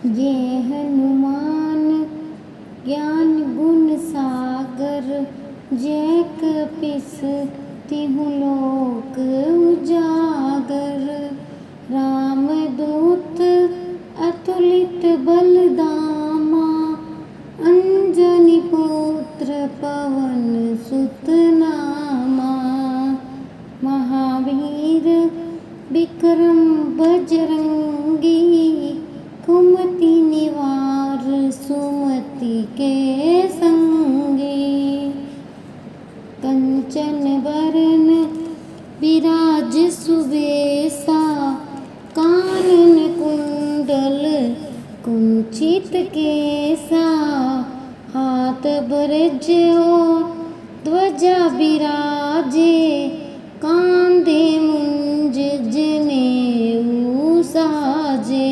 ये हनुमान ज्ञान गुण सागर, जय कपीस तिहु लोक उजागर। रामदूत अतुलित बलधामा, अंजनी पुत्र पवन सुत नामा। महावीर विक्रम बजरंगी, कुमति निवार सुमति के संगी। कंचन बरन विराज सुबेसा, कानन कुंडल कुंचित केसा। हाथ ब्रजो ध्वजा बिराजे, कांधे मुंज जनेऊ साजे।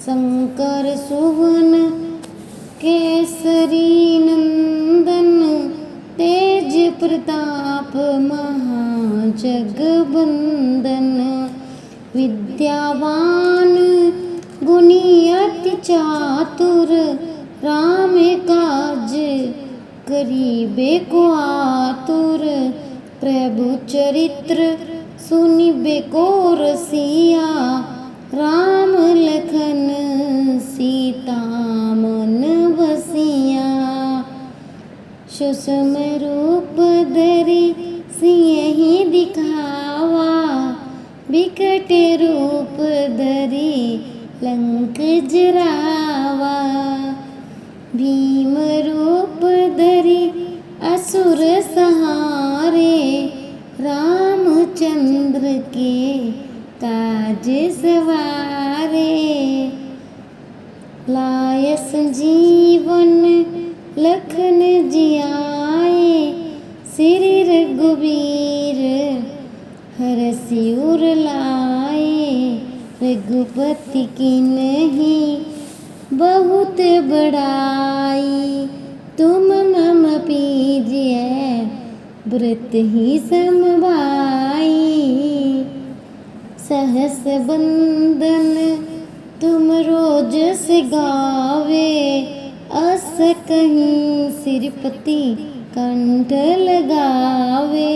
शंकर सुवन केसरी नंदन, तेज प्रताप महाजगबंदन। विद्यावान गुणी अति चातुर, राम काज करिबे को आतुर। प्रभु चरित्र सुनिबे को रसिया, राम लखन सीता मन बसिया। सुषम रूप धरि सियहि दिखावा, बिकट रूप धरि लंक जरावा। भीम रूप धरि असुर सहारे, रामचंद्र के काज सवारे। लाय संजीवन लखन जियाए, श्री रघुवीर हरषि उर लाए। रघुपति कीन्ही बहुत बड़ाई, तुम मम पीजिए व्रत ही समभाई। सहस बंदन तुम रोज से गावे, अस कहीं सिरपति कंठ लगावे।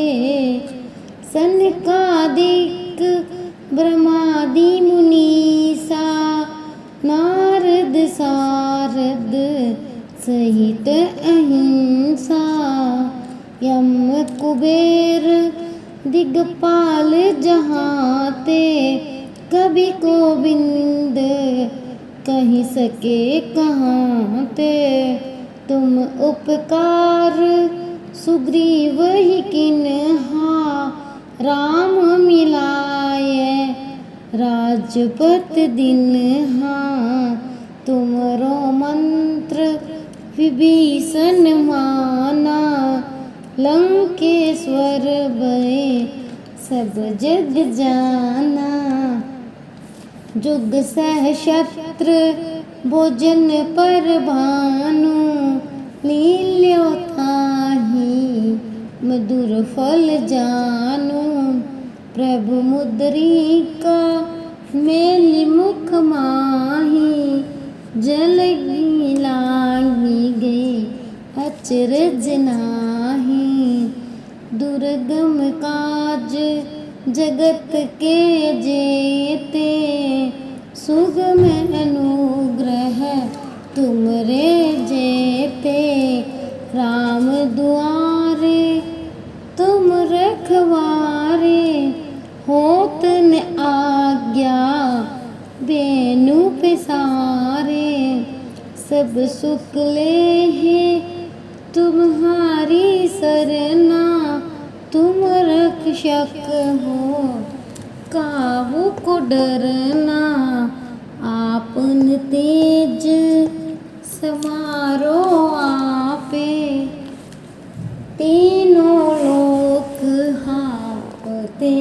सनकादिक ब्रह्मादि मुनीसा, नारद सारद सहित अहिंसा। यम कुबेर दिगपाल जहाते, कभी गोविंद कहि सके कहाते। तुम उपकार सुग्रीव ही किन्हा, राम मिलाए राजपत दिन्हा। तुमरो मंत्र विभीषण माना, लंकेश्वर भय सब जग जाना। जुग सहस्त्र भोजन पर भानु, लील्यो ताहि मधुर फल जानु। प्रभु मुद्रिका मेलि मुख माहि, जल लांघि गए अचरज नाही। दुर्गम काज जगत के जेते, सुगम अनुग्रह तुमरे जेते। राम दुआरे तुम रखवारे, होत न आज्ञा बेनु पेसारे। सब सुख लेहे तुम्हारी सरना, तुम रक्षक हो काहू को डरना। आपन तेज समारो आपे, तीनों लोक हाँपते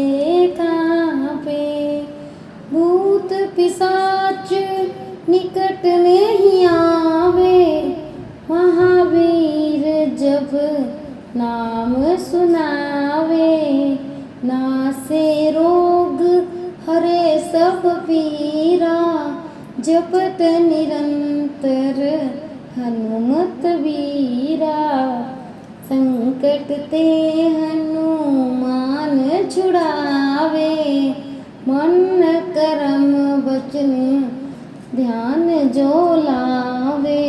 काँपे। भूत पिशाच निकट नहीं आवे, महावीर जब नाम सुनावे। नासे रोग हरे सब पीरा, जपत निरंतर हनुमत वीरा। संकट ते हनुमान छुड़ावे, मन करम वचन ध्यान जो लावे।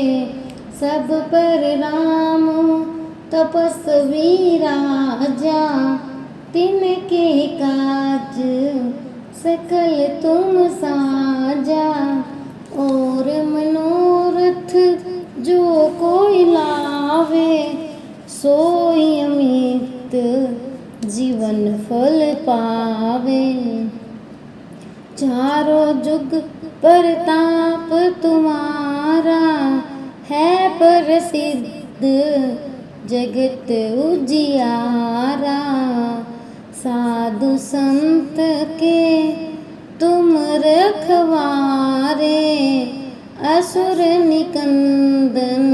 सब पर राम तपस्वी राजा, तिनके काज सकल तुम साजा। और मनोरथ जो कोई लावे, सोई अमित जीवन फल पावे। चारों जुग परताप तुम्हारा, है प्रसिद्ध जगत उजियारा। साधु संत के तुम रखवारे, असुर निकंदन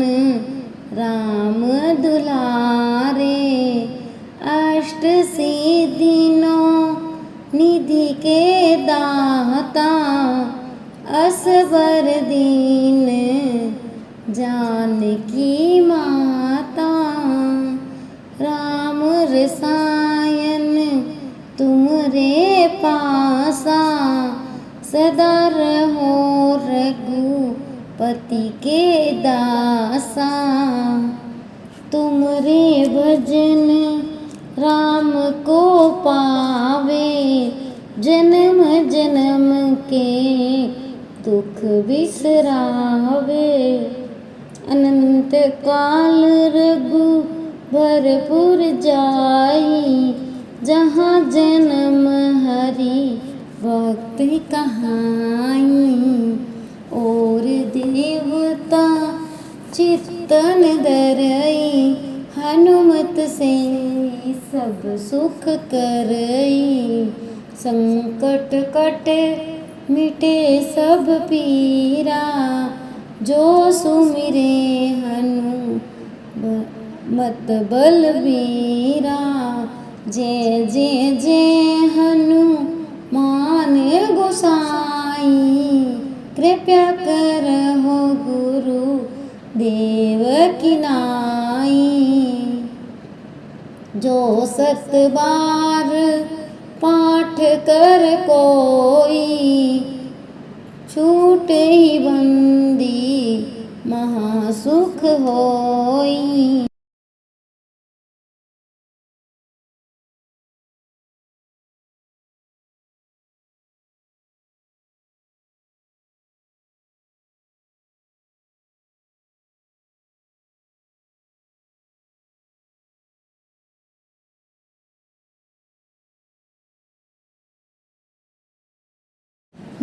राम दुलारे। अष्ट सिद्धि नौ निधि के दाता, असबर दीन जानकी माता। राम रसायन तुमरे पासा, सदा रहो रघुपति के दासा। तुमरे भजन राम को पावे, जन्म जन्म के दुख बिसरावे। अनंत काल रघु भरपुर जाई, जहाँ जन्म हरि भक्ति कहाई। और देवता चित्तन धरई, हनुमत से सब सुख करई। संकट कटे मिटे सब पीरा, जो सुमिरे हनुमत बलबीरा। जय जय जय हनुमान गोसाई, कृपया करहो गुरु देव की नाई। जो 7 बार पाठ कर कोई, छूट ही बंदी महासुख होई।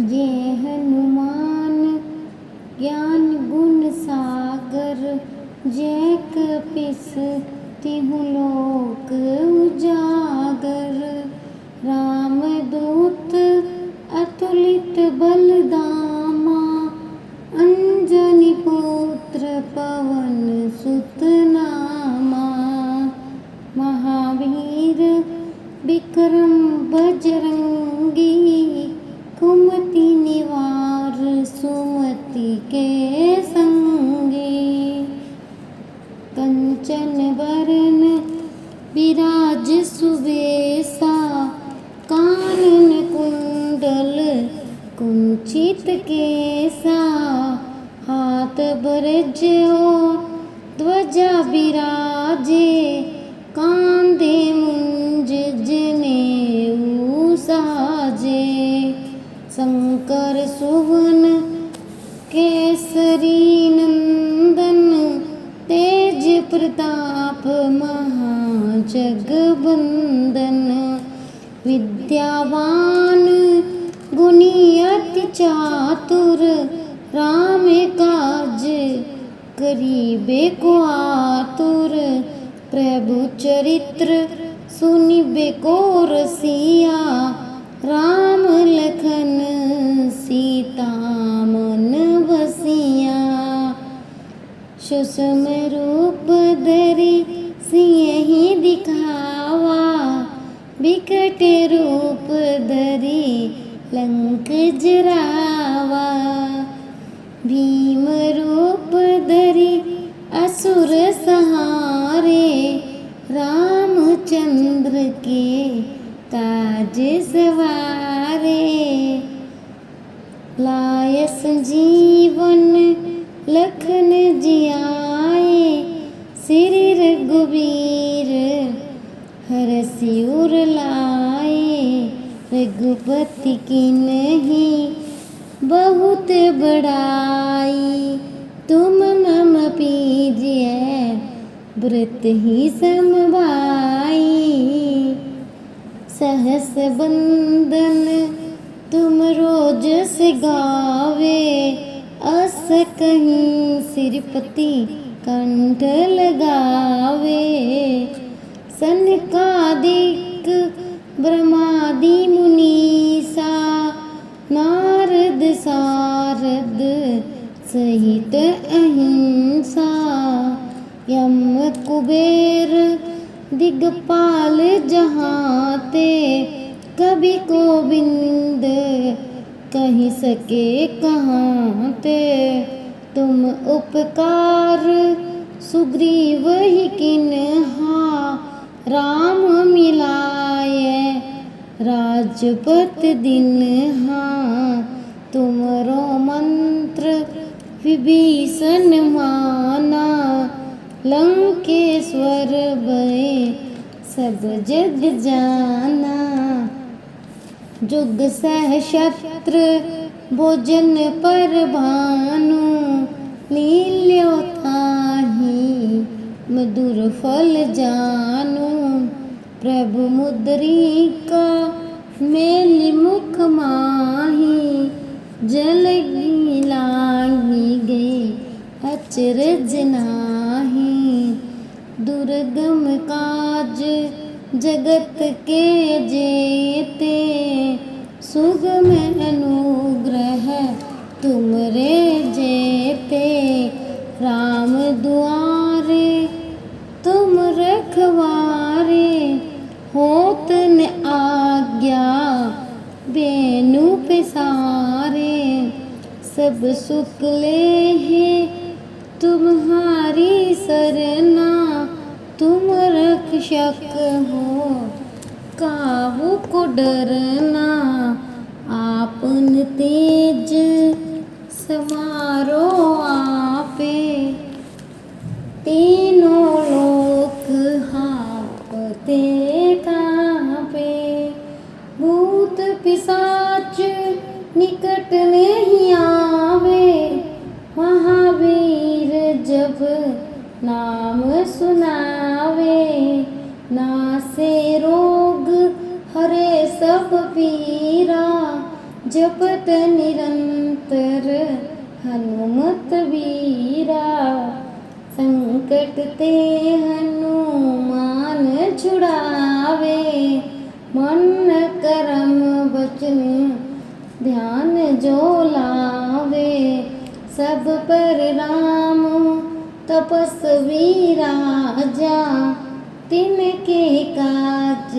ये हनुमान ज्ञान गुण सागर, जय कपीस तिहु लोक उजागर। राम दूत अतुलित बलधामा, अंजनी पुत्र पवन सुत नामा। महावीर विक्रम बजरंगी, कुमति निवार सुमति के संगी। कंचन बरन विराज सुबेसा, कानन कुंडल कुंचित केसा। हाथ ब्रज और ध्वजा विराजे, कांधे मुंज जनेऊ साजे। शंकर सुवन केसरी नंदन, तेज प्रताप महाजगबंदन। विद्यावान गुणी अति चातुर, राम काज करिबे को आतुर। प्रभु चरित्र सुनिबे को रसिया, राम लखन सीता मन बसिया। सुषम रूप धरि सियहि दिखावा, बिकट रूप धरि लंक जरावा। भीम रूप धरि असुर सहारे, रामचंद्र के काज सवारे। लाय संजीवन लखन जियाए, श्री रघुवीर हरषि उर लाए। रघुपति कीन्ही बहुत बड़ाई, तुम मम पीजिए व्रत ही समभाई। सहस बंदन तुम रोज से गावे, अस कहीं सिरपति कंठ लगावे। सनकादिक ब्रह्मादि मुनीसा, नारद सारद सहित अहिंसा। यम कुबेर दिगपाल जहाते, कभी गोविंद कहीं सके कहाँ ते। तुम उपकार सुग्रीव ही किन्हा, राम मिलाए राजपत दिन्हा। तुमरो मंत्र विभीषण माना, लंकेश्वर भय सब जग जाना। जुग सहस्त्र भोजन पर भानु, लील्यो ताहि मधुर फल जानु। प्रभु मुद्रिका मेलि मुख माहि, जल लांघि गए अचरज नाही। दुर्गम काज जगत के जेते, सुगम अनुग्रह तुमरे जेते। राम दुआरे तुम रखवारे, होत न आज्ञा बेनु पेसारे। सब सुख लेहि तुम्हारी सरना, तुम रक्षक हो काहू को डरना। आपन तेज समारो आपे, तीनों लोक हाँपते काँपे। भूत पिशाच निकट नहीं आवे, महावीर जब नाम सुनावे। नासे रोग हरे सब पीरा, जपत निरंतर हनुमत वीरा। संकट ते हनुमान छुड़ावे, मन करम वचन ध्यान जो लावे। सब पर राम तपस्वी राजा, तिनके काज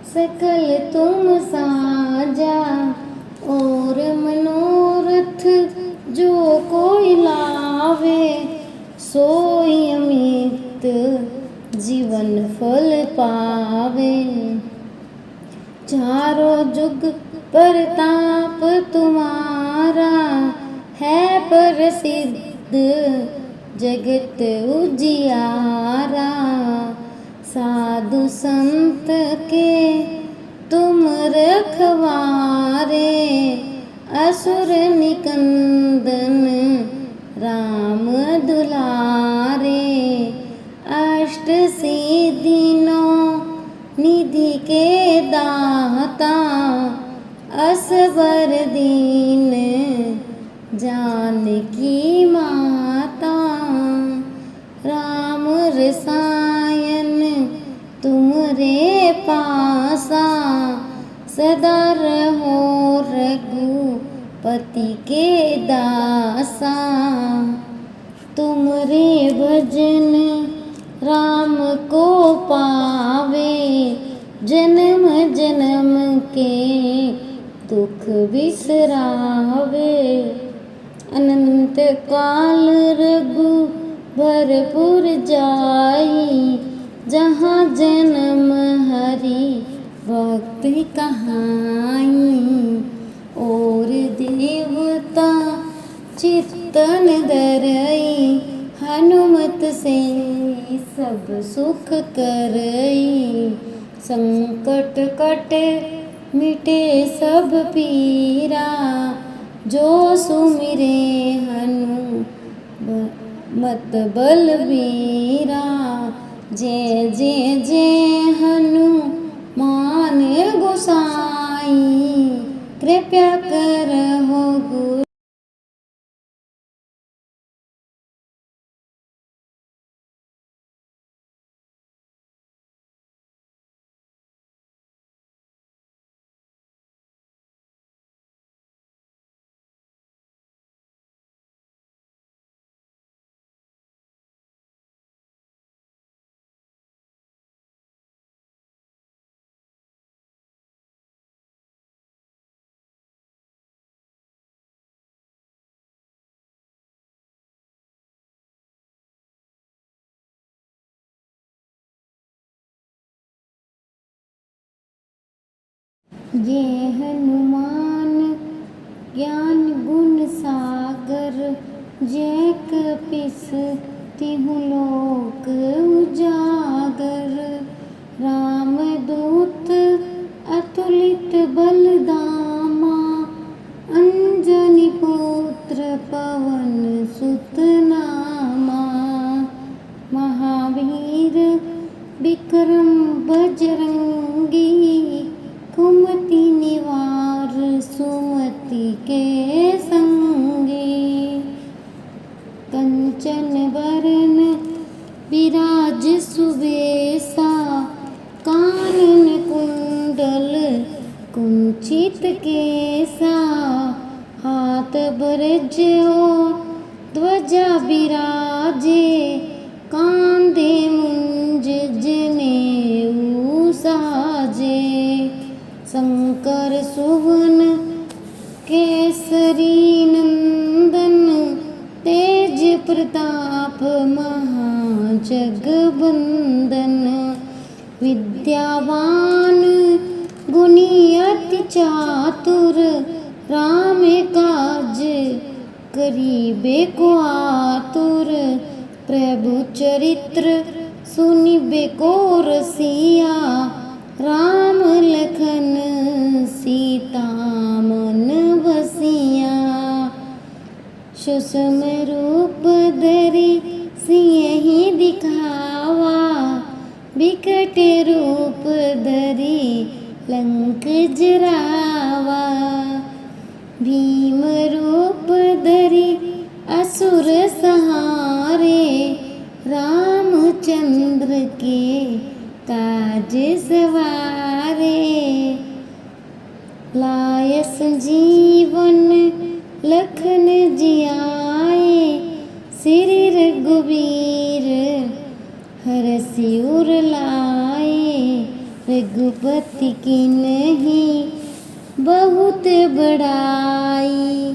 सकल तुम साजा। और मनोरथ जो कोई लावे, सोई अमित जीवन फल पावे। चारों जुग परताप तुम्हारा, है प्रसिद्ध जगत उजियारा। साधु संत के तुम रखवारे, असुर निकंदन राम दुलारे। अष्ट सिद्धि नौ निधि के दाता, असबर दीन जानकी माता। राम रसायन तुमरे पासा, सदा रहो रघुपति के दासा। तुमरे भजन राम को पावे, जन्म जन्म के दुख बिसरावे। अनंत काल रघु भरपुर जाई, जहाँ जन्म हरि भक्त कहाई। और देवता चित्तन धरई, हनुमत से सब सुख करई। संकट कटे मिटे सब पीरा, जो सुमिरे हनुमत बलबीरा। जय जय जय हनुमान गोसाई, कृपया करहो गुरु। ये हनुमान ज्ञान गुण सागर, जय कपीस तिहु लोक उजागर। राम दूत अतुलित बलधामा, अंजनी पुत्र पवन सुत नामा। महावीर विक्रम बजरंगी, कुमति निवार सुमति के संगी। कंचन बरन विराज सुबेसा, कानन कुंडल कुंचित केसा। हाथ ब्रजो ध्वजा विराजे, कांधे मुंज जनेऊ साजे। शंकर सुवन केसरी नंदन, तेज प्रताप महाजगबंदन। विद्यावान गुणी अति चातुर, राम काज करिबे को आतुर। प्रभु चरित्र सुनिबे को रसिया, राम लखन सीता मन बसिया। सुषम रूप धरि सियहि दिखावा, बिकट रूप धरि लंक जरावा। भीम रूप धरि असुर संहारे, रामचंद्र के काज सवारे। लाय संजीवन लखन जियाए, श्री रघुवीर हरषि उर लाए। रघुपति कीन्ही बहुत बड़ाई,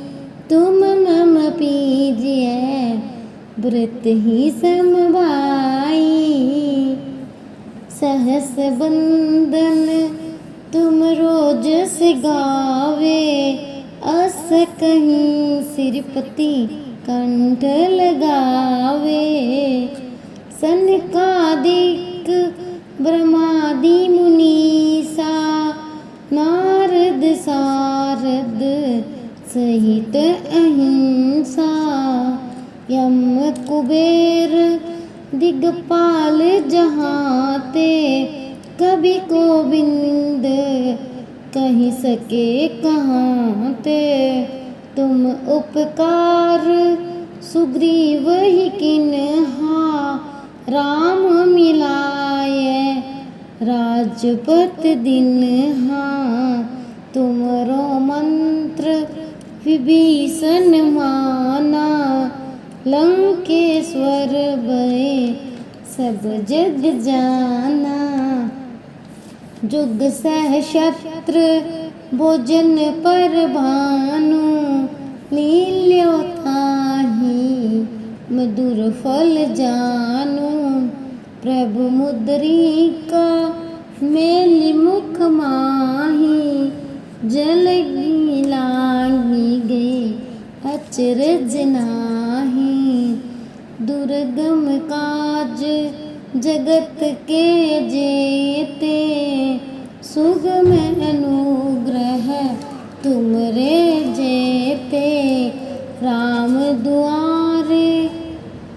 तुम मम पीजिए व्रत ही समभाई। सहस बंदन तुम रोज से गावे, अस कहीं सिरपति कंठ लगावे। सनकादिक ब्रह्मादि मुनीसा, नारद सारद सहित अहिंसा। यम कुबेर दिगपाल जहाते, कभी गोविंद कहीं सके कहाते। तुम उपकार सुग्रीव ही किन्हा, राम मिलाए राजपत दिन्हा। तुमरो मंत्र विभीषण माना, लंकेश्वर भय सब जग जाना। जुग सहस्त्र भोजन पर भानु, लील्यो ताहि मधुर फल जानो। प्रभु मुद्रिका मेली मुख माही, जल लागी गए अचरज नाही। दुर्गम काज जगत के जेते, सुगम अनुग्रह तुमरे जेते। राम दुआरे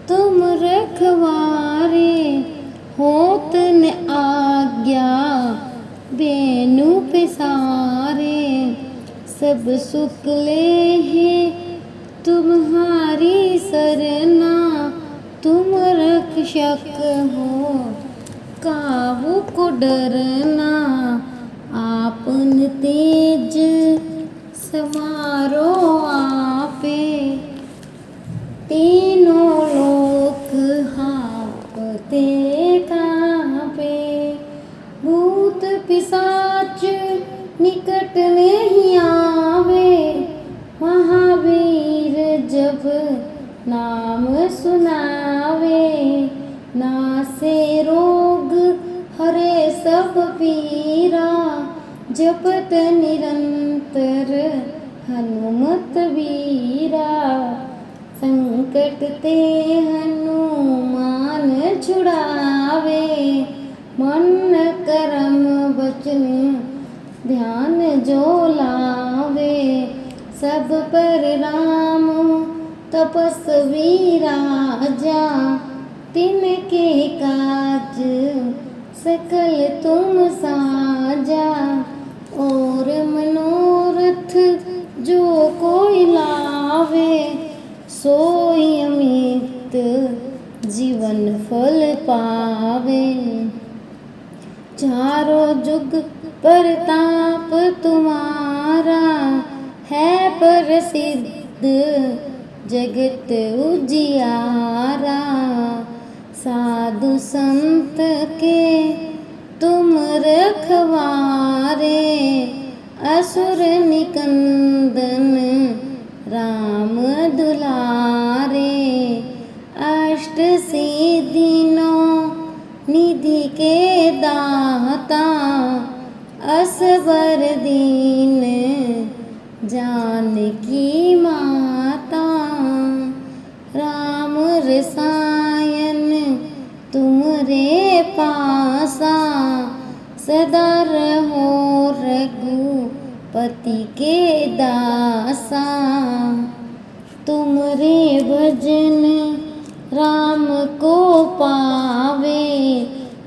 तुम रखवारे, होत न आज्ञा बेनु पिसारे। सब सुख ले है तुम्हारी सरना, तुम रक्षक हो काहू को डरना। आपन तेज समारो आपे, तीनों लोक हाँपते कांपे। भूत पिशाच निकट नहीं आवे, महावीर जब नाम सुनावे। नासे रोग हरे सब पीरा, जपत निरंतर हनुमत वीरा। संकट ते हनुमान छुड़ावे, मन करम वचन ध्यान जो लावे। सब पर राम तपस्वी राजा, तिनके काज सकल तुम साजा। और मनोरथ जो कोई लावे, सोई अमित जीवन फल पावे। चारों जुग परताप तुम्हारा, है प्रसिद्ध जगत उजियारा। साधु संत के तुम रखवारे, असुर निकंदन राम दुलारे। अष्ट सिद्धि नौ निधि के दाता, असबर दीन जानकी माता। राम रसायन तुमरे पासा, सदा रहो रघुपति के दासा। तुमरे भजन राम को पावे,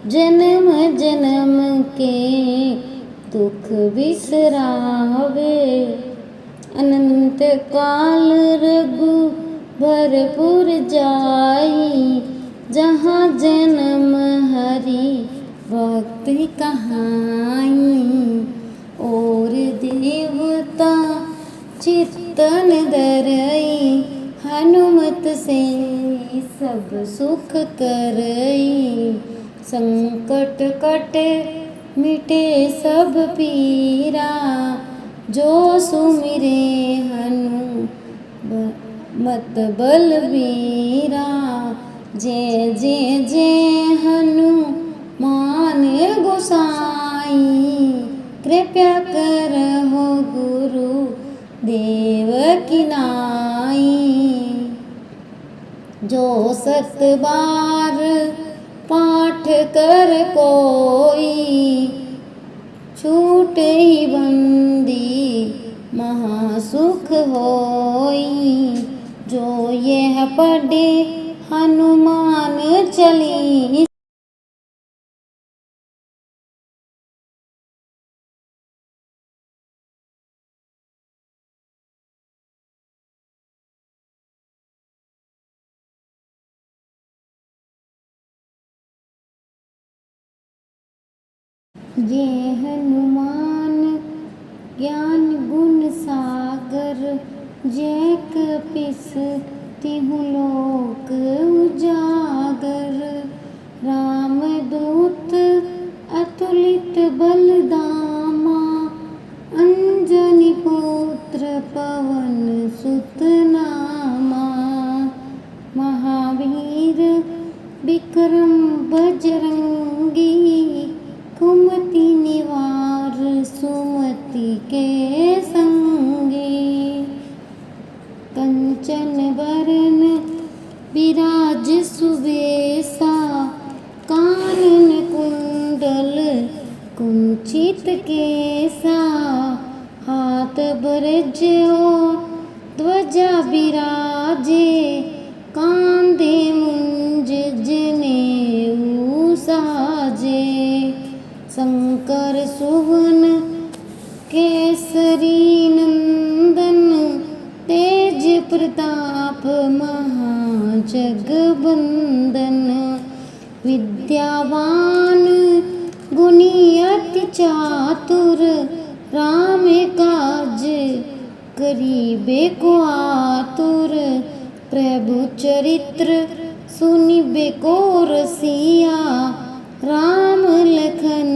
जन्म जन्म के दुख बिसरावे। अनंत काल रघु भरपुर जाई, जहाँ जन्म हरि भक्ति कहाई। और देवता चित्तन धरई, हनुमत से सब सुख करई। संकट कटे मिटे सब पीरा, जो सुमिरे हनुमत बलबीरा। जय जय जय हनुमान गोसाई, कृपया करहो गुरु देव की नाई। जो 7 बार पाठ कर कोई, छूट ही बंदी महासुख होई। जो यह पढ़े हनुमान चालीसा, ये हनुमान ज्ञान गुण सागर, जय कपीस तिहु लोक उजागर। राम दूत अतुलित बलदामा, अंजनी पुत्र पवन सुत विक्रम बजरंगी, कुमति निवार सुमति के संगी। कंचन बरन विराज सुबेसा, कानन कुंडल कुंचित केसा। हाथ बरज्यो ध्वजा बिराजे, कांधे मुंज जनेऊ साजे। शंकर सुवन केसरी नंदन, तेज प्रताप महाजगबंदन। विद्यावान गुणी अति चातुर, राम काज करीबे को आतुर। प्रभु चरित्र सुनिबे को रसिया, राम लखन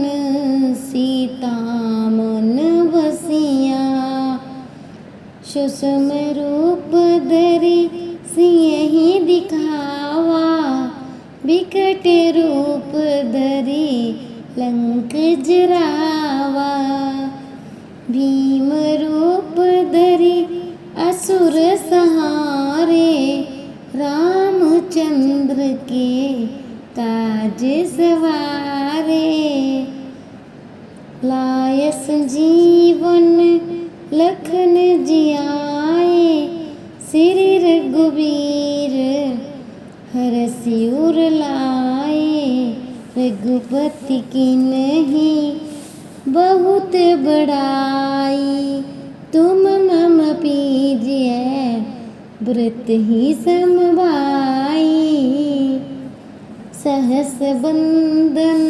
सीता मन बसिया। सुषम रूप धरि सियहि दिखावा, बिकट रूप धरि लंक जरावा। भीम रूप धरि असुर संहारे, रामचंद्र के काज सवारे। लाय संजीवन लखन जियाए, श्री रघुवीर हरषि उर लाए। रघुपति कीन्ही बहुत बड़ाई, तुम मम पीजिए व्रत ही समभाई। सहस बंदन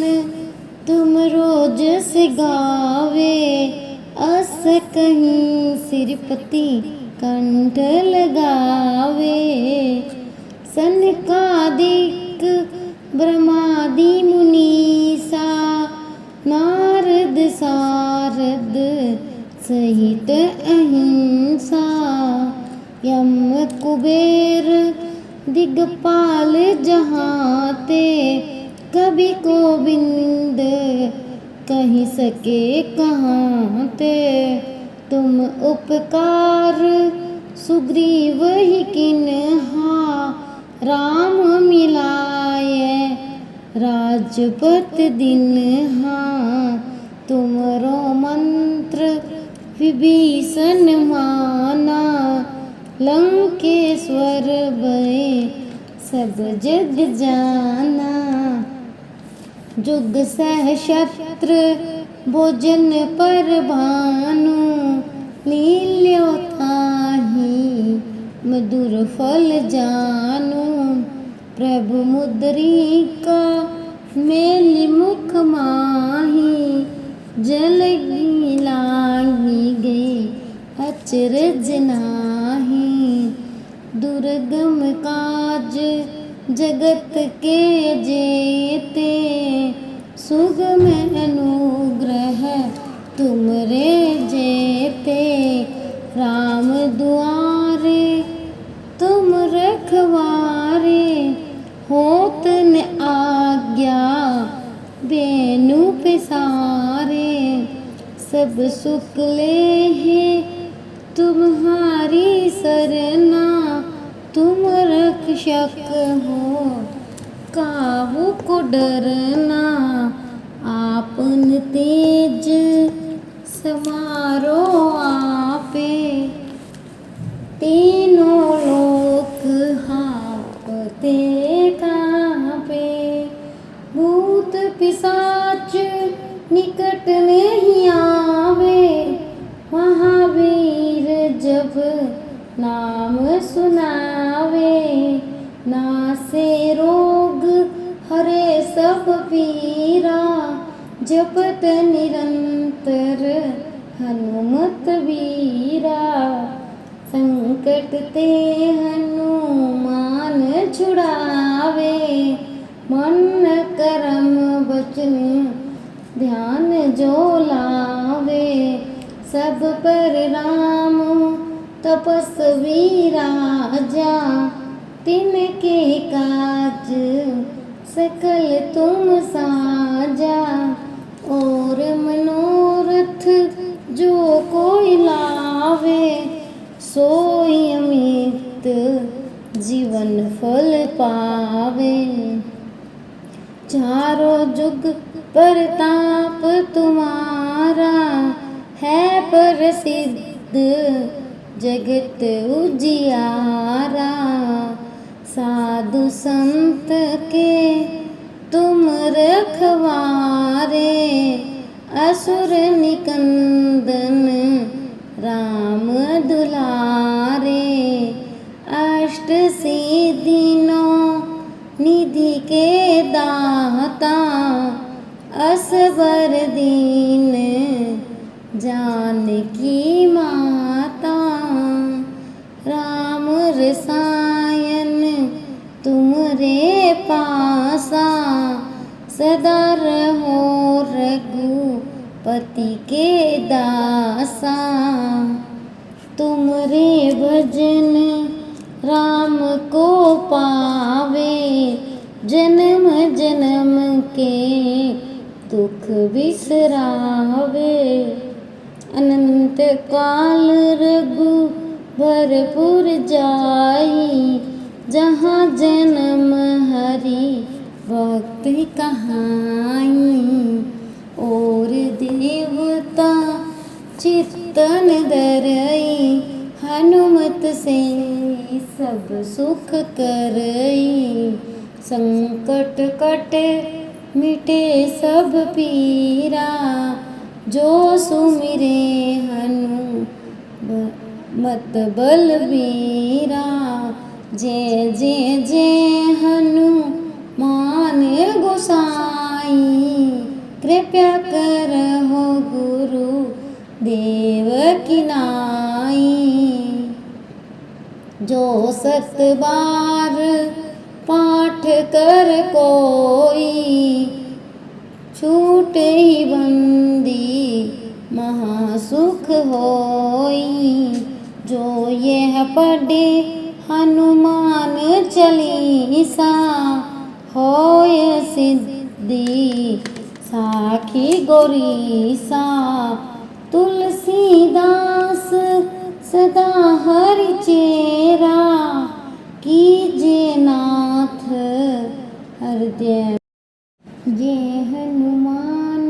तुम रोज से गावे, अस कहीं सिरपति कंठ लगावे। सनकादिक ब्रह्मादि मुनीसा, नारद सारद सहित अहिंसा। यम कुबेर दिगपाल जहाते, कभी गोविंद कहीं सके कहाते। तुम उपकार सुग्रीव ही किन्हा, राम मिलाए राजपत दिन्हा। तुमरो मंत्र विभीषण माना, लंकेश्वर भय सब जग जाना। जुग सहस्त्र भोजन पर भानु, लील्यो ताहि मधुर फल जानु। प्रभु मुद्रिका मेलि मुख माहि, जल लांघि गए अचरज नाहि। दुर्गम काज जगत के जेते, सुगम अनुग्रह तुमरे जेते। राम दुआरे तुम रखवारे, होत न आज्ञा बेनु पिसारे। सब सुख लेहि तुम्हारी सरना, तुम रक्षक हो काहू को डरना। आपन तेज समारो आपे, तीनों लोक हाँपते काँपे। भूत पिशाच निकट नहीं आवे, महावीर जब नाम सुनावे। नासे रोग हरे सब पीरा, जपत निरंतर हनुमत वीरा। संकट ते हनुमान छुड़ावे, मन करम वचन ध्यान जो लावे। सब पर राम तपस्वी राजा, तिनके काज सकल तुम साजा और मनोरथ जो कोई लावे, सोई अमित जीवन फल पावे। चारों जुग परताप तुम्हारा है प्रसिद्ध, जगत उजियारा। साधु संत के तुम रखवारे, असुर निकंदन राम दुलारे। अष्ट सिद्धि नौ निधि के दाता, असबर दीन जानकी माता। राम रसायन तुमरे पासा, सदा रहो रघुपति के दासा। तुमरे भजन राम को पावे, जन्म जन्म के दुख बिसरावे। अनंत काल रघु भरपुर जाई, जहाँ जन्म हरि भक्ति कहाई। और देवता चित्तन धरई, हनुमत से सब सुख करई। संकट कटे मिटे सब पीरा, जो सुमिरे हनुमत बलबीरा। जय जय जय हनुमान गोसाई, कृपया करहो गुरु देव की नाई। जो 7 बार पाठ कर कोई, छूट ही बंदी महासुख होई। जो यह पढ़े हनुमान चालीसा, होय सिद्धि साखी गौरीसा। तुलसीदास सदा हरि चेरा, कीजिए नाथ हृदय। ये हनुमान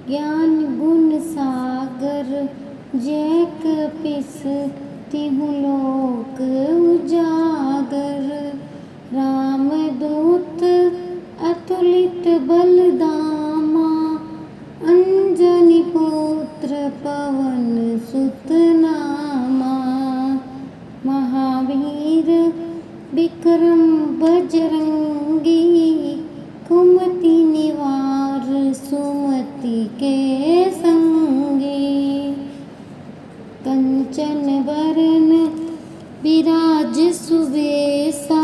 ज्ञान गुण सागर, जय कपीस तिहु लोक उजागर। राम दूत अतुलित बलदामा, अंजनी पुत्र पवन सुत नामा। महावीर विक्रम बजरंगी, कुमति निवार सुमति के संगी। कंचन बरन विराज सुबेसा,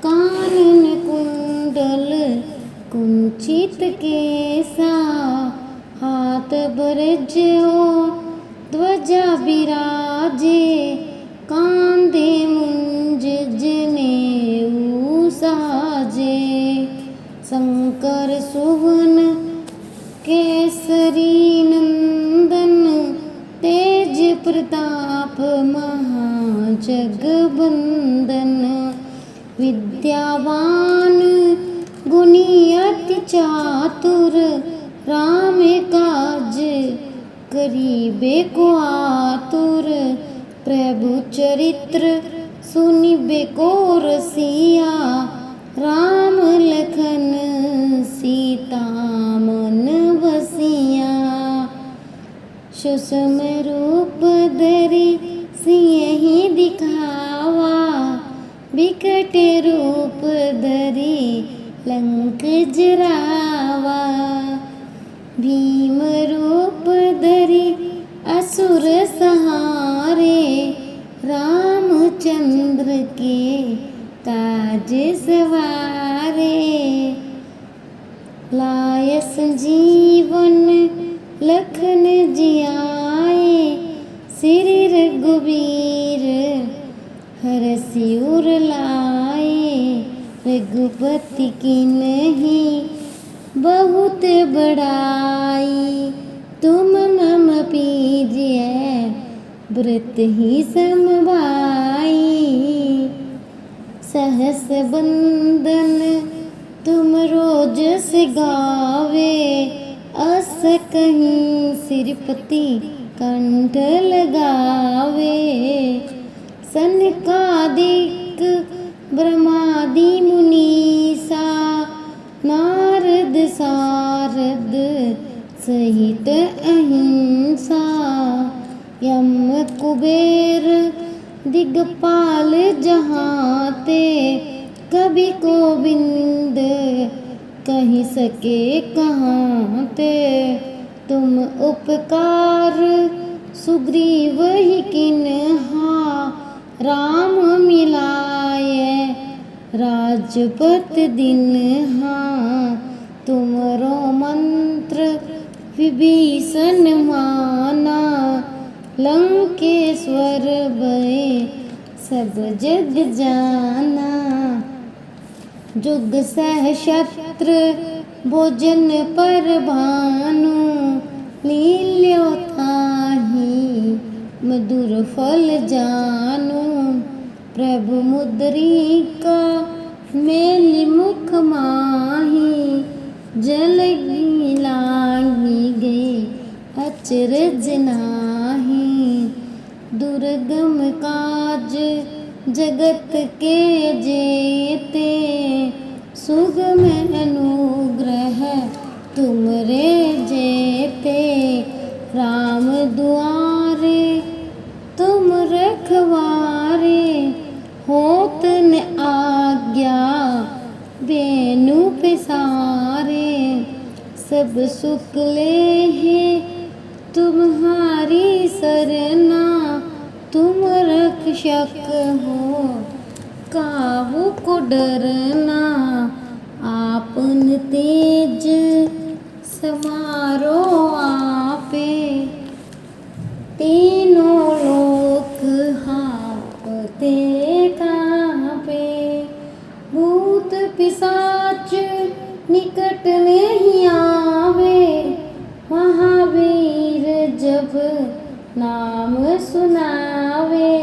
कानन कुंडल कुंचित केसा। हाथ ब्रजो ध्वजा विराजे, कांधे मुंज जनेऊ साजे। शंकर सुवन केसरी नंदन, तेज प्रताप महाजगबंदन। विद्यावान गुणी अति चातुर, राम काज करिबे को आतुर। प्रभु चरित्र सुनिबे को रसिया, राम लखन सीता मन बसिया। सुषम रूप धरि सियहि दिखावा, विकट रूप धरि लंक जरावा। भीम रूप धरि असुर सहारे, रामचंद्र के काज सवारे। लाय संजीवन लखन जियाए, श्री रघुवीर हरषि उर लाए। रघुपति की नहीं बहुत बड़ाई। तुम मम पीजिए व्रत ही समभाई। सहस बंदन तुम रोज से गावे, अस कहीं सिरपति कंठ लगावे। सनकादिक ब्रह्मादि मुनीसा, नारद सारद सहित अहिंसा। यम कुबेर दिगपाल जहाते, कभी गोविंद कहीं सके कहाँ ते। तुम उपकार सुग्रीव ही किन्हा, राम मिलाए राजपत दिन्हा। तुमरो मंत्र विभीषण माना, लंकेश्वर भय सब जग जाना। जुग सहस्त्र भोजन पर भानु, लील्यो ताहि मधुर फल जानु। प्रभु मुद्रिका मेलि मुख माही, जल लांघी गए अचरज नाही। दुर्गम काज जगत के जेते, सुगम अनुग्रह तुमरे जेते। राम दुआरे तुम रखवारे, होत न आज्ञा बेनु पिसारे। सब सुख ले है तुम्हारी सरना, तुम रक्षक हो काहू को डरना। आपन तेज समारो आपे, तीनों लोक हाँफते काँपे। भूत पिशाच निकट नहीं आवे, महावीर जब नाम सुनावे।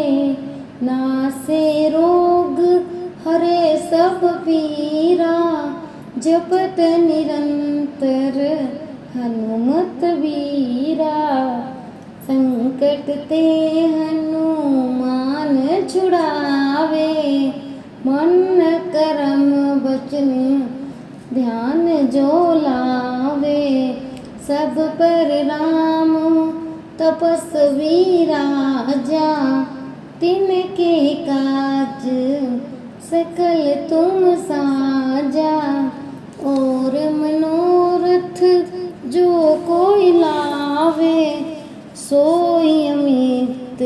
नासे रोग हरे सब पीरा, जपत निरंतर हनुमत वीरा। संकट ते हनुमान छुड़ावे, मन करम वचन ध्यान जो लावे। सब पर राम तपस्वी राजा, तिनके काज सकल तुम साजा। और मनोरथ जो कोई लावे, सोई अमित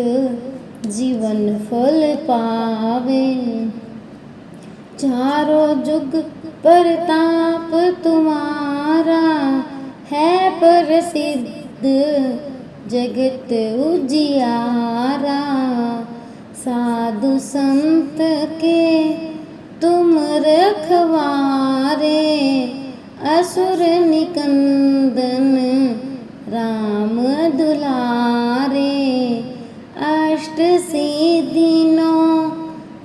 जीवन फल पावे। चारों जुग परताप तुम्हारा, है प्रसिद्ध जगत उजियारा। साधु संत के तुम रखवारे, असुर निकंदन राम दुलारे। अष्ट सिद्धियों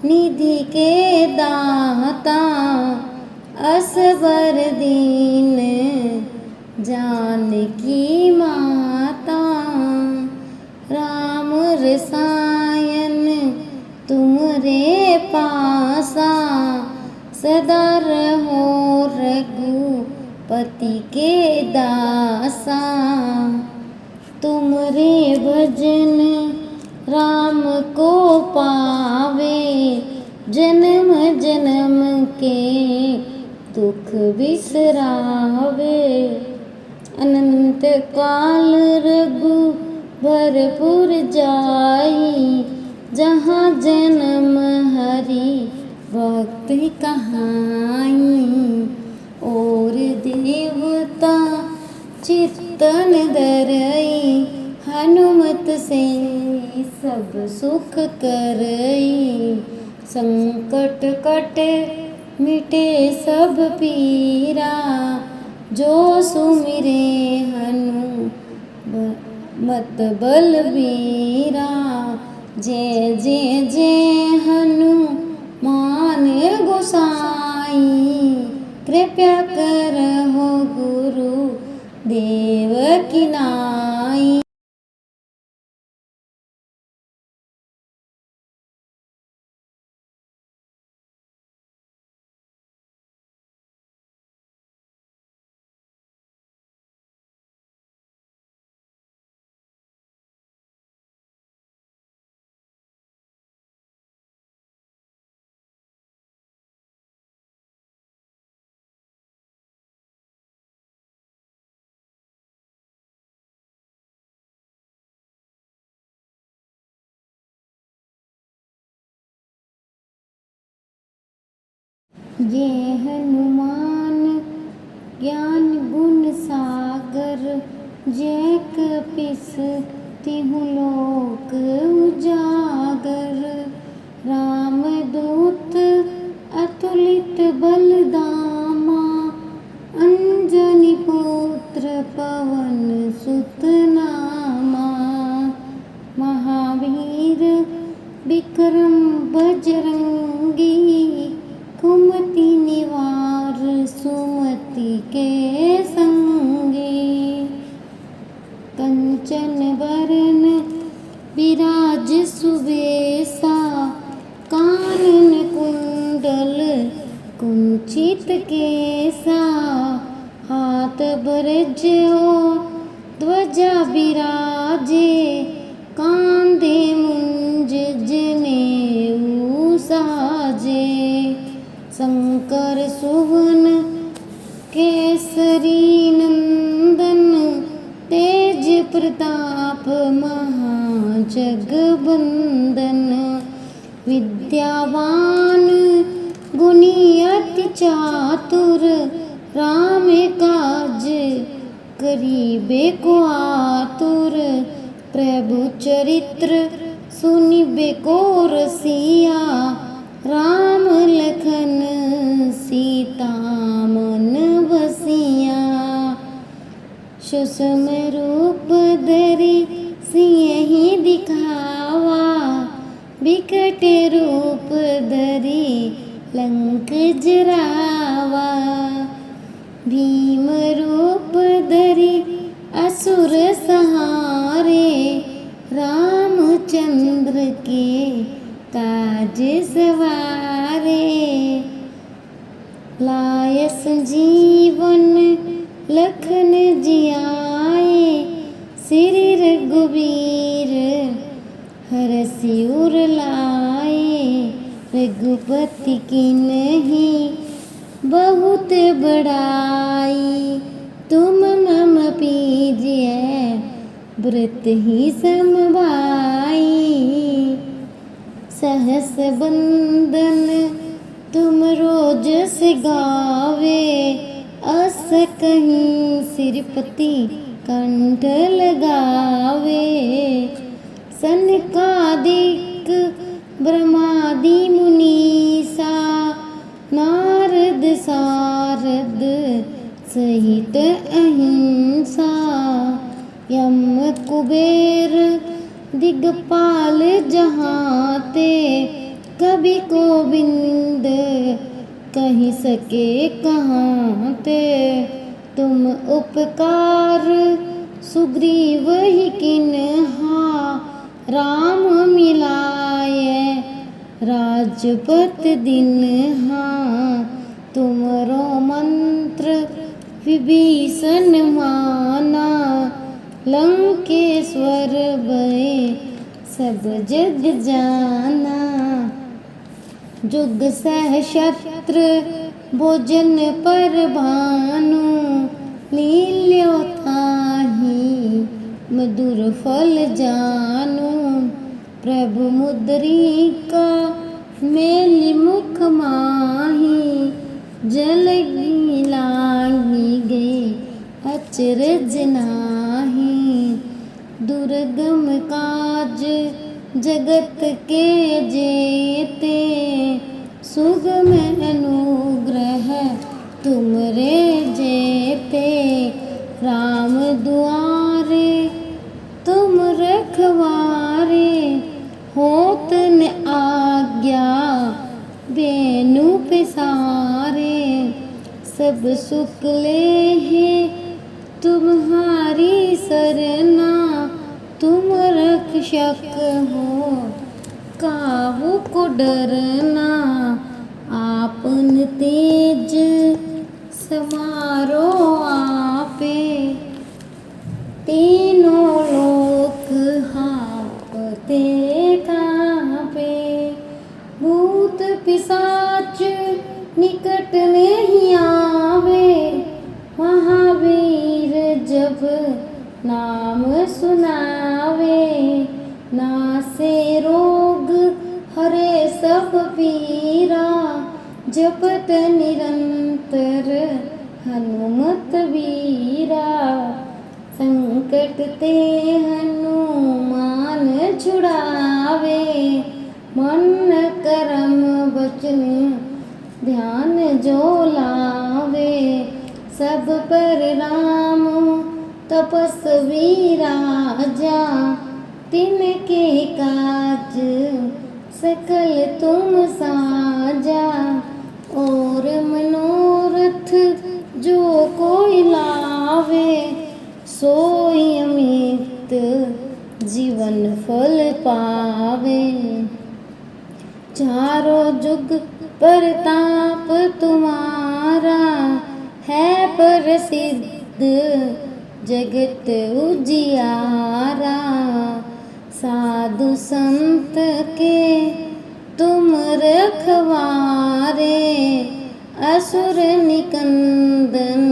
निधि के दाता, असबर दीन जानकी माता। राम रसायन तुमरे पासा, सदा रहो रघुपति के दासा। तुमरे भजन राम को पावे, जन्म जन्म के दुख बिसरावे। अनंत काल रघु भरपुर जाई, जहाँ जन्म हरि भक्ति कहाई। और देवता चित्तन धरई, हनुमत से सब सुख करई। संकट कटे मिटे सब पीरा। जो सुमिरे हनु मत बलबीरा। जय जय जय हनुमान गोसाई। कृपया करहो गुरु देव की नाई। ये हनुमान ज्ञान गुण सागर। जय कपीस तिहु लोक उजागर। रामदूत अतुलित बलधामा। अंजनी पुत्र पवन सुत नामा। महावीर विक्रम बजरंगी। कुमति निवार सुमति के संगी। कंचन बरन विराज सुबेसा। कानन कुंडल कुंचित केसा। हाथ ब्रजो ध्वजा विराजे। कांधे मुंज जनेऊ साजे। शंकर सुवन केसरी नंदन। तेज प्रताप महाजगबंदन। विद्यावान गुणी अति चातुर। राम काज करिबे को आतुर। प्रभु चरित्र सुनिबे को रसिया। राम लखन सीता मन बसिया। सुषम रूप धरि सियहि दिखावा। बिकट रूप धरि लंक जरावा। भीम रूप धरि असुर सहारे। रामचंद्र के काज सवारे। लाय संजीवन लखन जियाए। श्री रघुवीर हरषि उर लाए। रघुपति कीन्ही बहुत बड़ाई। तुम मम पीजिए व्रत ही समभाई। सहस बंदन तुम रोज से गावे। अस कहीं सिरपति कंठ लगावे। सनकादिक ब्रह्मादि मुनीसा। नारद सारद सहित अहिंसा। यम कुबेर दिगपाल जहाते। कभी गोविंद कहीं सके कहाते। तुम उपकार सुग्रीव ही किन्हा। राम मिलाए राजपत दिन्हा। तुमरो मंत्र विभीषण माना। लंकेश्वर भय सब जग जाना। जुग सहस्त्र भोजन पर भानु। लील्यो ताहि मधुर फल जानु। प्रभु मुद्रिका मेलि मुख माहि। जल लांघि गए अचरज नाही। दुर्गम काज जगत के जेते। सुगम अनुग्रह तुमरे जेते, राम दुआरे तुम रखवारे, होत न आज्ञा बेनु पिसारे, सब सुख ले है तुम्हारी सरना, तुम रक्षक हो काहू को डरना, आपन तेज समारो आपे, तीनों लोक हाँपते कांपे, भूत पिशाच निकट नहीं आवे, महावीर जब नाम सुनावे, नासे रोग हरे सब पीरा, जपत निरंतर हनुमत वीरा, संकट ते हनुमान छुड़ावे, मन करम वचन ध्यान जो लावे, सब पर राम तपस्वी राजा, तिनके काज सकल तुम साजा, और मनोरथ जो कोई लावे, सोई अमित जीवन फल पावे, चारों जुग परताप तुम्हारा, है प्रसिद्ध जगत उजियारा, साधु संत के तुम रखवारे, असुर निकंदन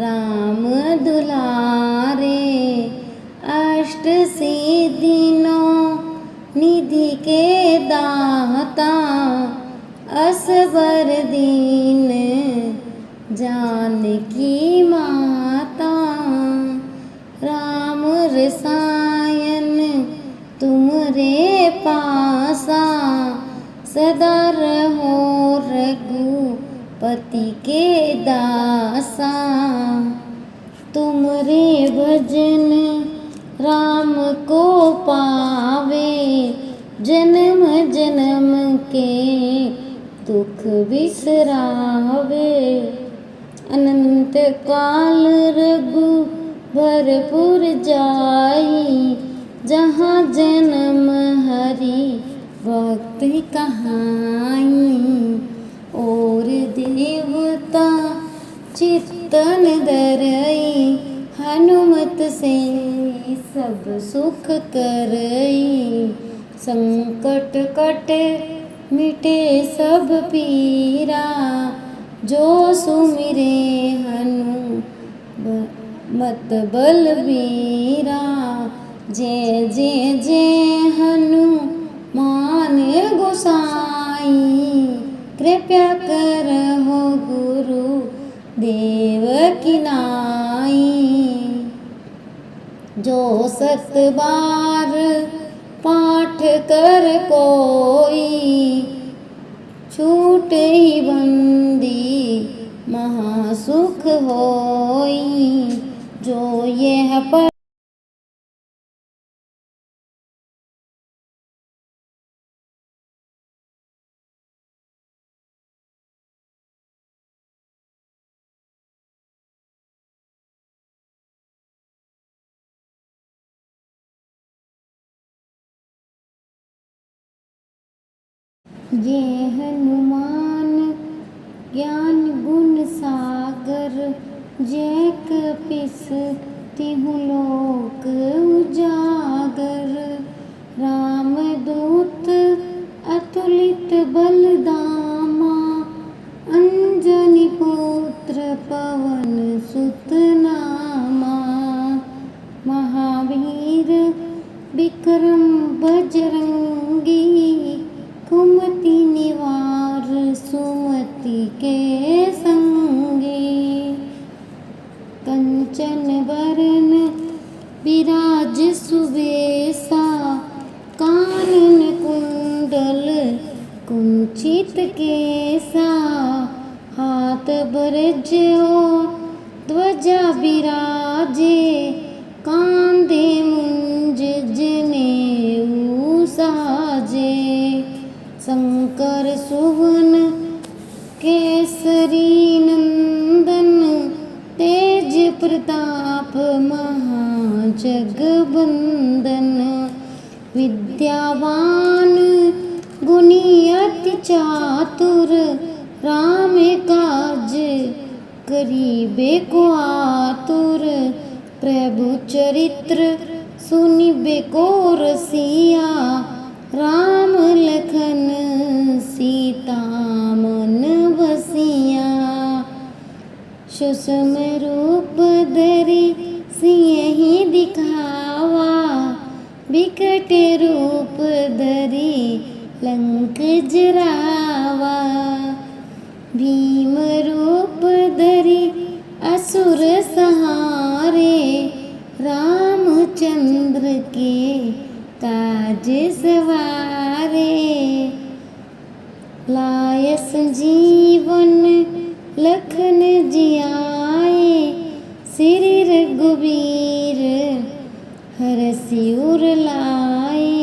राम दुलारे, अष्ट सिद्धि नौ निधि के दाता, असबर दीन जानकी माता, राम रसायन तुमरे पासा, सदा रहो रघुपति के दासा, तुमरे भजन राम को पावे, जन्म जन्म के दुख बिसरावे, अनंत काल रघु भरपुर जाई, जहाँ जन्म हरि भक्ति कहाई, और देवता चित्तन धरई, हनुमत से सब सुख करई, संकट कटे मिटे सब पीरा, जो सुमिरे हनुमत बलबीरा, जय जय जय हनुमान गोसाई, कृपया करहो गुरु देव की नाई, जो सत बार पाठ कर कोई, छूट ही बंदी महासुख होई, जो यह पर ये हनुमान ज्ञान गुण सागर, जय कपीस तिहु लोक उजागर, राम दूत अतुलित बलदामा, अंजनी पुत्र पवन सुत नामा, महावीर विक्रम बजरंगी, कुमति निवार सुमति के संगी, कंचन बरन विराज सुबेसा, कानन कुंडल कुंडल कुंचित केसा हाथ बरज्यो ध्वजा बिराजे कांधे मुंज जनेऊ साजे शंकर सुवन केसरी नंदन तेज प्रताप महाजगबंदन विद्यावान गुणी अति चातुर राम काज करीबे को आतुर प्रभु चरित्र सुनिबे को रसिया राम लखन सीता मन बसिया सुषम रूप धरि सिंहि दिखावा बिकट रूप धरि लंक जरावा भीम रूप धरि असुर सहारे रामचंद्र के काज सवारे लाय संजीवन लखन जियाए श्री रघुवीर हरषि उर लाए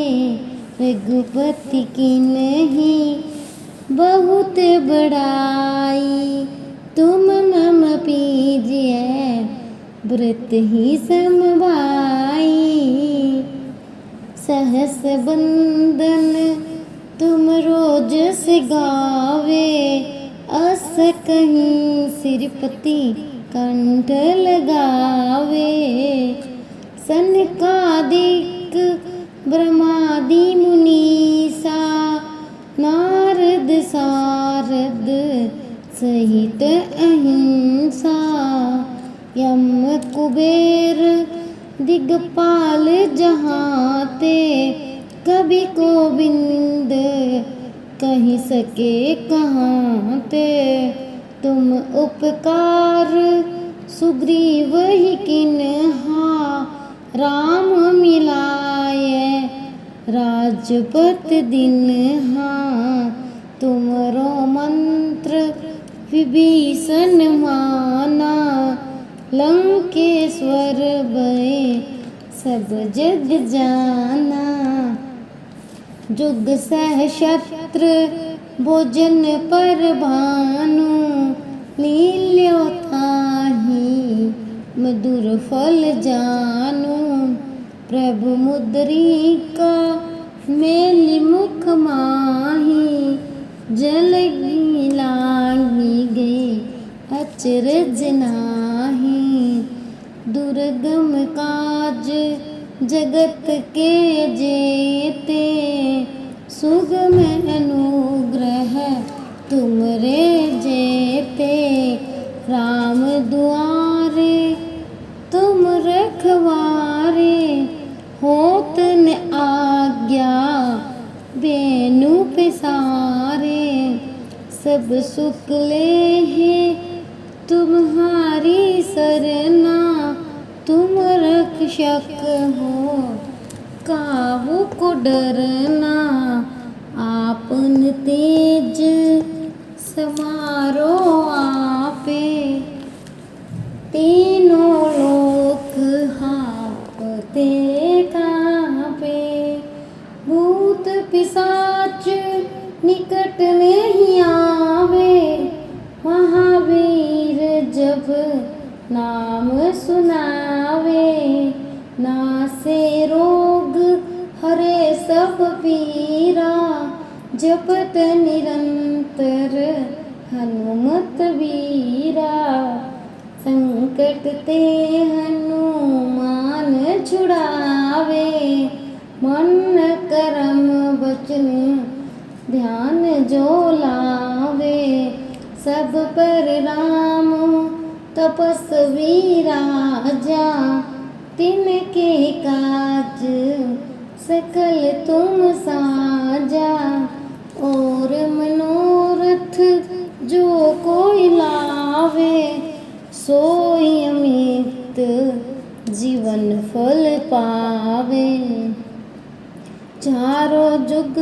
रघुपति की नहीं बहुत बड़ाई तुम मम पीजिए व्रत ही समभाई सहस बंदन तुम रोज से गावे अस कहीं सिरपति कंठ लगावे सनकादिक ब्रह्मादि मुनीसा नारद सारद सहित अहिंसा यम कुबेर दिगपाल जहाते कभी गोविंद कहीं सके कहाँ ते तुम उपकार सुग्रीव ही किन्हा राम मिलाए राजपत दिन्हा तुमरो मंत्र विभीषण माना लंकेश्वर भय सब जग जाना जुग सहस्त्र भोजन पर भानु लील्यो ताहि मधुर फल जानू प्रभु मुद्रिका मेलि मुख माही जल लागी गए अचरज नाही दुर्गम काज जगत के जेते सुगम अनुग्रह तुमरे जेते राम दुआरे तुम रखवारे होत न आज्ञा बेनु पिसारे सब सुख ले है तुम्हारी सरना तुम रक्षक हो काहू को डरना आपन तेज समारो आपे तीनों लोक हाँपते काँपे भूत पिशाच निकट नहीं आवे महावीर जब नाम सुनावे नासे रोग हरे सब पीरा जपत निरंतर हनुमत वीरा संकट ते हनुमान छुड़ावे मन करम वचन ध्यान जो लावे सब पर राम तपस्वी राजा तिनके काज सकल तुम साजा और मनोरथ जो कोई लावे सोई अमित जीवन फल पावे चारों जुग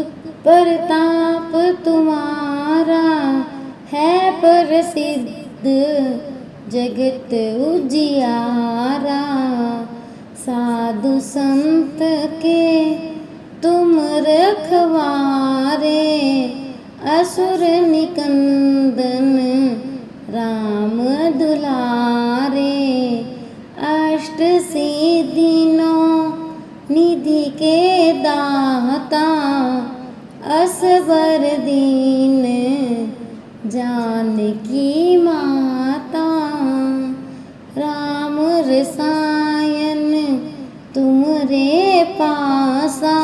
परताप तुम्हारा है प्रसिद्ध जगत उजियारा। साधु संत के तुम रखवारे, असुर निकंदन राम दुलारे। अष्ट सिद्धियों निधि के दाता, असबर दीन जानकी माता। राम रसायन तुमरे पासा,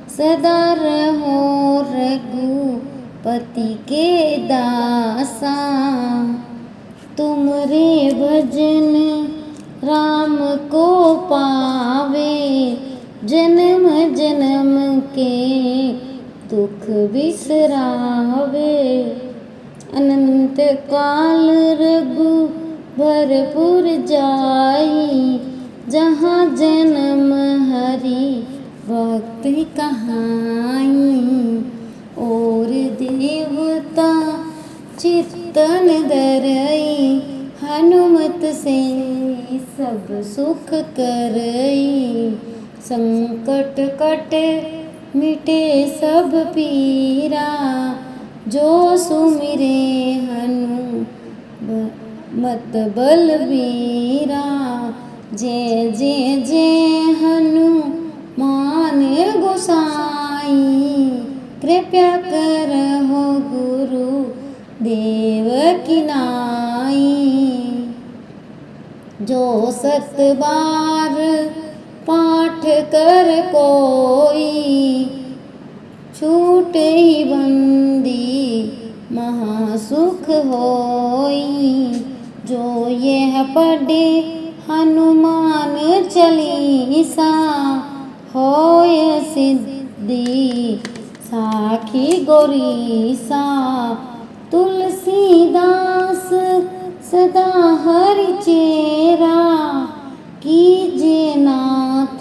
सदा रहो रघुपति के दासा। तुमरे भजन राम को पावे, जन्म जन्म के दुख बिसरावे। अनंत काल रघु भरपुर जाई, जहाँ जन्म हरि भक्ति कहाई। और देवता चित्तन धरई, हनुमत से सब सुख करई। संकट कटे मिटे सब पीरा, जो सुमिरे हनुमत बलबीरा। जय जय जय हनुमान गोसाई, कृपया करहो गुरु देव की नाई। जो 7 बार पाठ कर कोई, छूट ही बंदी महासुख होई। जो यह पढ़े हनुमान चालीसा, होय सिद्धि साखी गौरीसा। तुलसीदास सदा हरि चेरा, कीजिए नाथ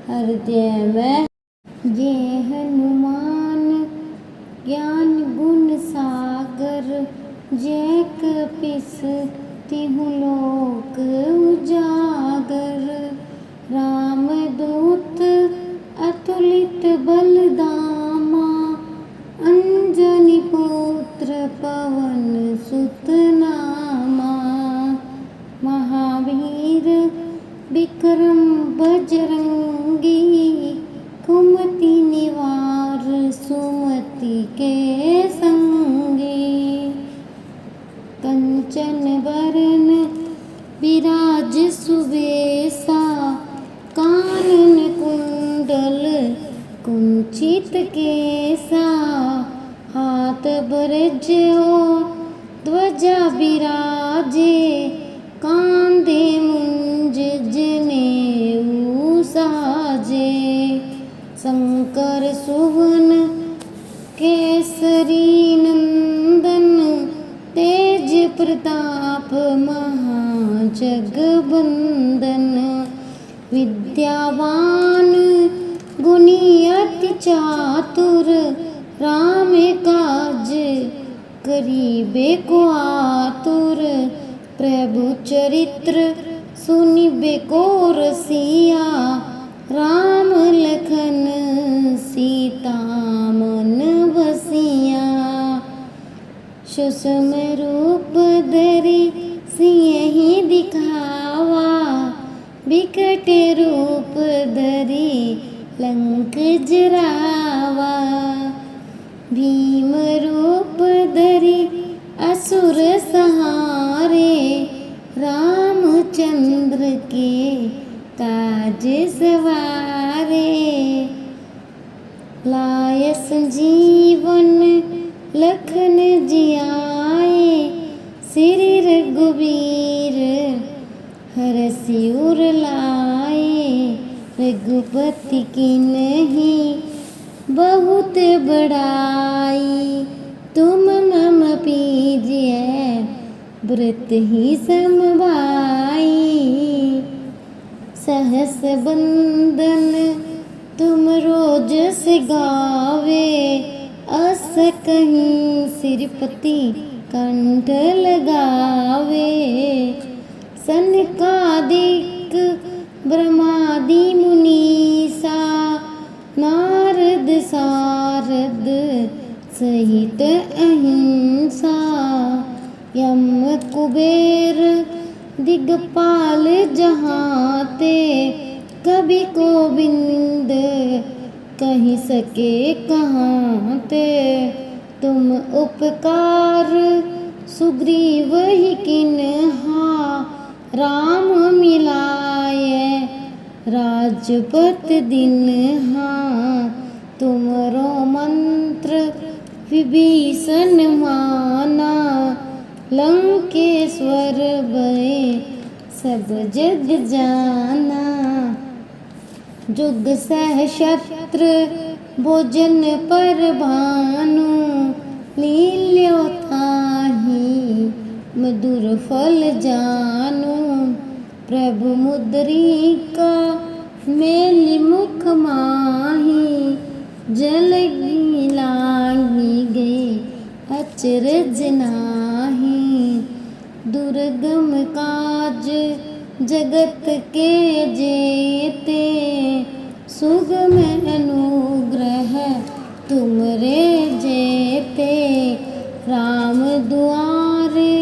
हृदय में। ये हनुमान ज्ञान गुण सागर, जय कपीस तिहु लोक उजागर। रामदूत अतुलित बलधामा, अंजनी पुत्र पवन सुत नामा। महावीर विक्रम बजरंगी, कुमति निवार सुमति के संगी। कंचन बरन विराज सुबेसा, कानन कुंडल कुंचित केसा। हाथ ब्रजो ध्वजा विराजे, कांधे मुंज जनेऊ साजे। शंकर सुवन केसरी नंदन, तेज प्रताप महाजगबंदन। विद्यावान गुणी अति चातुर, राम काज करीबे को आतुर। प्रभु चरित्र सुनिबे को रसिया, राम लखन सीता मन बसिया। सुषम रूप धरि सियहि दिखावा, विकट रूप धरि लंक जरावा। भीम रूप धरि असुर सहारे, रामचंद्र के काज सवारे। लाय संजीवन लखन जियाए, श्री रघुबीर हरषि उर लाए। रघुपति की नहीं बहुत बड़ाई, तुम मम पीजिए व्रत ही समभाई। सहस बंदन तुम रोज से गावे, अस कहीं सिरपति कंठ लगावे। सनकादिक ब्रह्मादि मुनीसा नारद सारद सहित अहिंसा। यम कुबेर दिगपाल जहाते कभी गोविंद कहीं सके कहाँ ते। तुम उपकार सुग्रीव ही किन्हा राम मिलाए राजपत दिन्हा। तुमरो मंत्र विभीषण माना लंकेश्वर भय सब जग जाना। जुग सहस्त्र भोजन पर भानु लील्यो ताहि मधुर फल जानु। प्रभु मुद्रिका मेलि मुख माहि जल लागी गए अचरज नाही। दुर्गम काज जगत के जेते सुगम अनुग्रह तुमरे जेते। राम दुआरे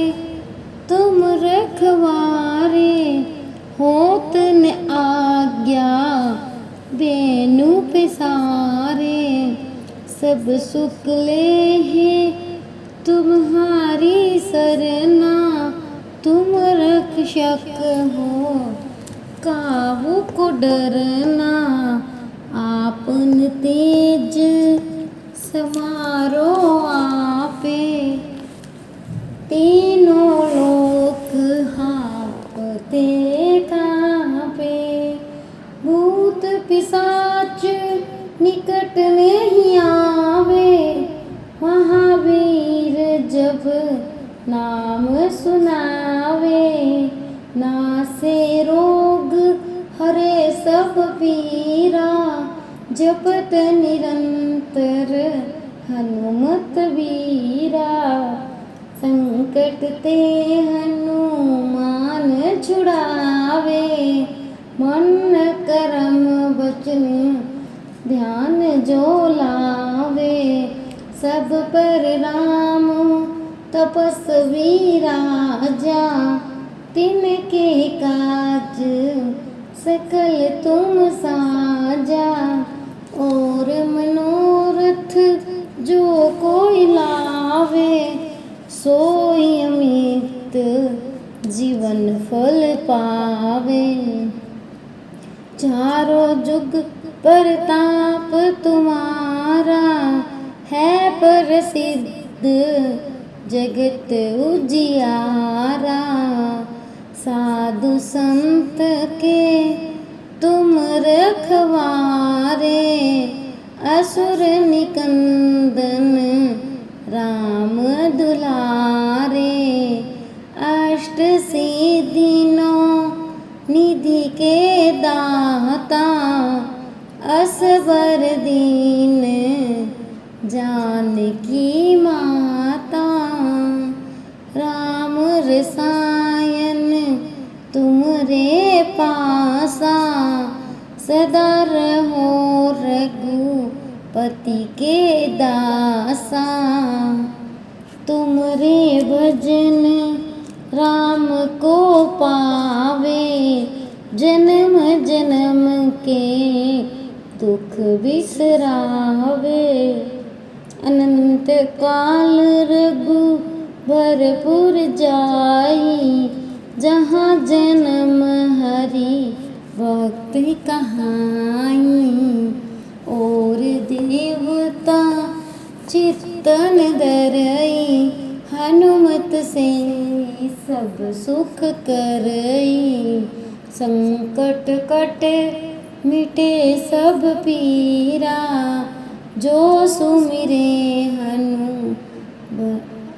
तुम रखवारे होत न आज्ञा बेनु पिसारे। सब सुख ले है तुम्हारी सरना तुम रक्षक हो काहू को डरना। आपन तेज समारो आपे तीनों लोक हाँपते कांपे। भूत पिशाच निकट नहीं आवे महावीर जब नाम सुनावे। नासे रोग हरे सब पीरा जपत निरंतर हनुमत वीरा। संकट ते हनुमान छुड़ावे मन करम वचन ध्यान जो लावे। सब पर राम तपस्वी राजा तिनके काज सकल तुम साजा। और मनोरथ जो कोई लावे सोई अमित जीवन फल पावे। चारों जुग परताप तुम्हारा है प्रसिद्ध जगत उजियारा। साधु संत के तुम रखवारे असुर निकंदन राम दुलारे। अष्ट सिद्धि नौ निधि के दाता असबर दीन जानकी माता। राम रसायन तुमरे पासा सदा रहो रघुपति के दासा। तुमरे भजन राम को पावे जन्म जन्म के दुख बिसरावे। अनंत काल रघु भरपुर जाई जहाँ जन्म हरि भक्ति कहाई। और देवता चित्तन धरई हनुमत से सब सुख करई। संकट कटे मिटे सब पीरा जो सुमिरे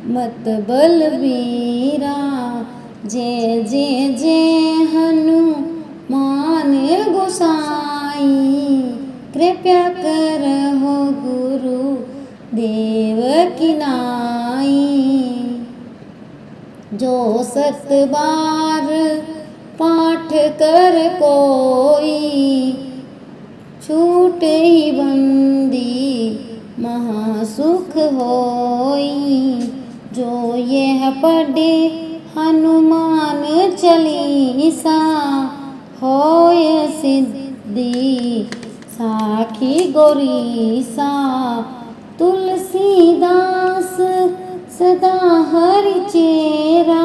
मत बलबीरा। जय जय जय हनुमान गोसाई कृपया करहो गुरु देवकी नाई। जो 7 बार पाठ कर कोई, छूट ही बंदी महासुख होई। जो यह पढ़े हनुमान चालीसा, होय सिद्धि साखी गौरीसा। तुलसीदास सदा हरि चेरा,